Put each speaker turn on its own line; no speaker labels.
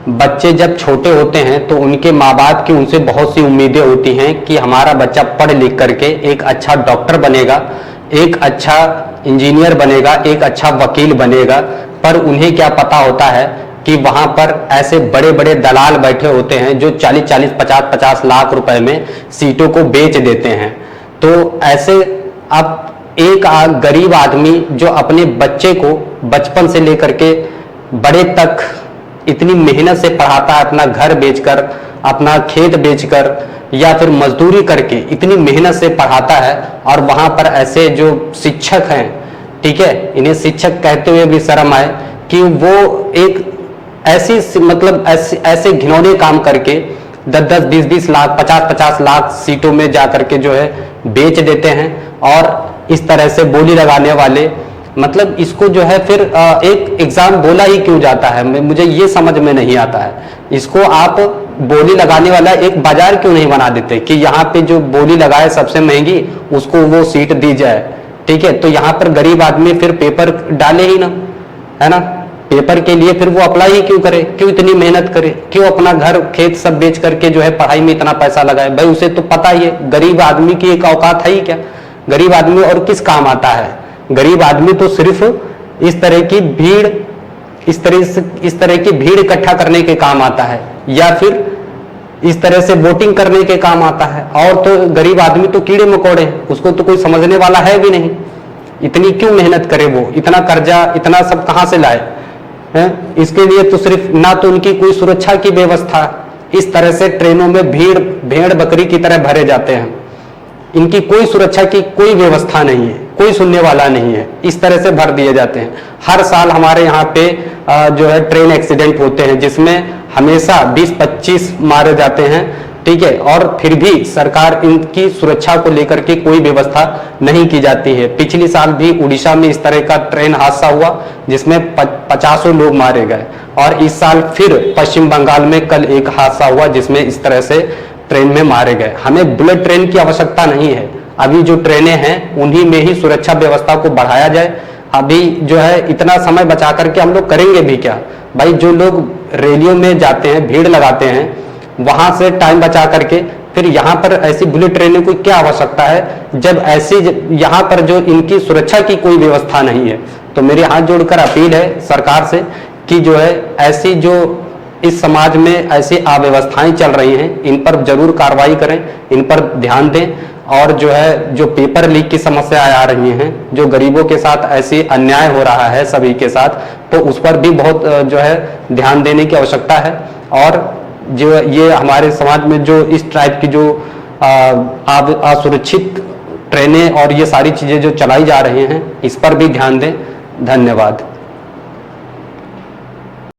बच्चे जब छोटे होते हैं तो उनके माँ बाप की उनसे बहुत सी उम्मीदें होती हैं कि हमारा बच्चा पढ़ लिख करके एक अच्छा डॉक्टर बनेगा, एक अच्छा इंजीनियर बनेगा, एक अच्छा वकील बनेगा। पर उन्हें क्या पता होता है कि वहां पर ऐसे बड़े बड़े दलाल बैठे होते हैं जो 40-40, 50-50 लाख रुपए में सीटों को बेच देते हैं। तो ऐसे अब एक गरीब आदमी जो अपने बच्चे को बचपन से लेकर के बड़े तक इतनी मेहनत से पढ़ाता है, अपना घर बेचकर, अपना खेत बेचकर या फिर मजदूरी करके इतनी मेहनत से पढ़ाता है, और वहां पर ऐसे जो शिक्षक हैं, ठीक है, इन्हें शिक्षक कहते हुए भी शर्म आए कि वो एक ऐसी मतलब ऐसे घिनौने काम करके 10-10, 20-20 लाख, 50-50 लाख सीटों में जाकर के जो है बेच देते हैं। और इस तरह से बोली लगाने वाले, मतलब इसको जो है फिर एक एग्जाम बोला ही क्यों जाता है, मुझे ये समझ में नहीं आता है। इसको आप बोली लगाने वाला एक बाजार क्यों नहीं बना देते कि यहाँ पे जो बोली लगाए सबसे महंगी उसको वो सीट दी जाए, ठीक है। तो यहाँ पर गरीब आदमी फिर पेपर डाले ही ना, है ना, पेपर के लिए फिर वो अप्लाई ही क्यों करे, क्यों इतनी मेहनत करे, क्यों अपना घर खेत सब बेच करके जो है पढ़ाई में इतना पैसा लगाए। भाई उसे तो पता ही है गरीब आदमी की एक औकात है ही क्या, गरीब आदमी और किस काम आता है। गरीब आदमी तो सिर्फ इस तरह की भीड़ इकट्ठा करने के काम आता है, या फिर इस तरह से वोटिंग करने के काम आता है। और तो गरीब आदमी तो कीड़े मकोड़े, उसको तो कोई समझने वाला है भी नहीं। इतनी क्यों मेहनत करे वो, इतना कर्जा इतना सब कहां से लाए हैं। इसके लिए तो सिर्फ ना तो उनकी कोई सुरक्षा की व्यवस्था, इस तरह से ट्रेनों में भेड़ बकरी की तरह भरे जाते हैं, इनकी कोई सुरक्षा की कोई व्यवस्था नहीं है, कोई सुनने वाला नहीं है, इस तरह से भर दिए जाते हैं। हर साल हमारे यहाँ पे जो है ट्रेन एक्सीडेंट होते हैं जिसमें हमेशा 20-25 मारे जाते हैं, ठीक है। और फिर भी सरकार इनकी सुरक्षा को लेकर के कोई व्यवस्था नहीं की जाती है। पिछले साल भी उड़ीसा में इस तरह का ट्रेन हादसा हुआ जिसमें 50 लोग मारे गए, और इस साल फिर पश्चिम बंगाल में कल एक हादसा हुआ जिसमें इस तरह से ट्रेन में मारे गए। हमें बुलेट ट्रेन की आवश्यकता नहीं है, अभी जो ट्रेनें हैं उन्हीं में ही सुरक्षा व्यवस्था को बढ़ाया जाए। अभी जो है इतना समय बचा करके हम लोग करेंगे भी क्या भाई। जो लोग रैलियों में जाते हैं, भीड़ लगाते हैं, वहां से टाइम बचा करके फिर यहाँ पर ऐसी बुलेट ट्रेनों की क्या आवश्यकता है जब ऐसी यहाँ पर जो इनकी सुरक्षा की कोई व्यवस्था नहीं है। तो मेरे हाथ जोड़कर अपील है सरकार से कि जो है ऐसी जो इस समाज में ऐसी अव्यवस्थाएं चल रही हैं इन पर जरूर कार्रवाई करें, इन पर ध्यान दें। और जो है जो पेपर लीक की समस्याएं आ रही हैं, जो गरीबों के साथ ऐसी अन्याय हो रहा है सभी के साथ, तो उस पर भी बहुत जो है ध्यान देने की आवश्यकता है। और जो ये हमारे समाज में जो इस टाइप की जो असुरक्षित ट्रेनें और ये सारी चीजें जो चलाई जा रही हैं इस पर भी ध्यान दें। धन्यवाद।